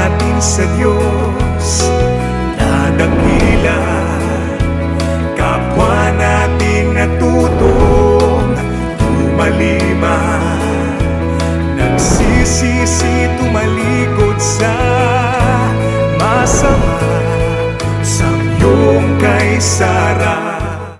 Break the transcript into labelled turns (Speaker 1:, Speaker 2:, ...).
Speaker 1: natin sa Diyos na dakila. Kapwa nating natutong tumalima, nagsisisi tumalikod sa masama, sa iyong kay Sara.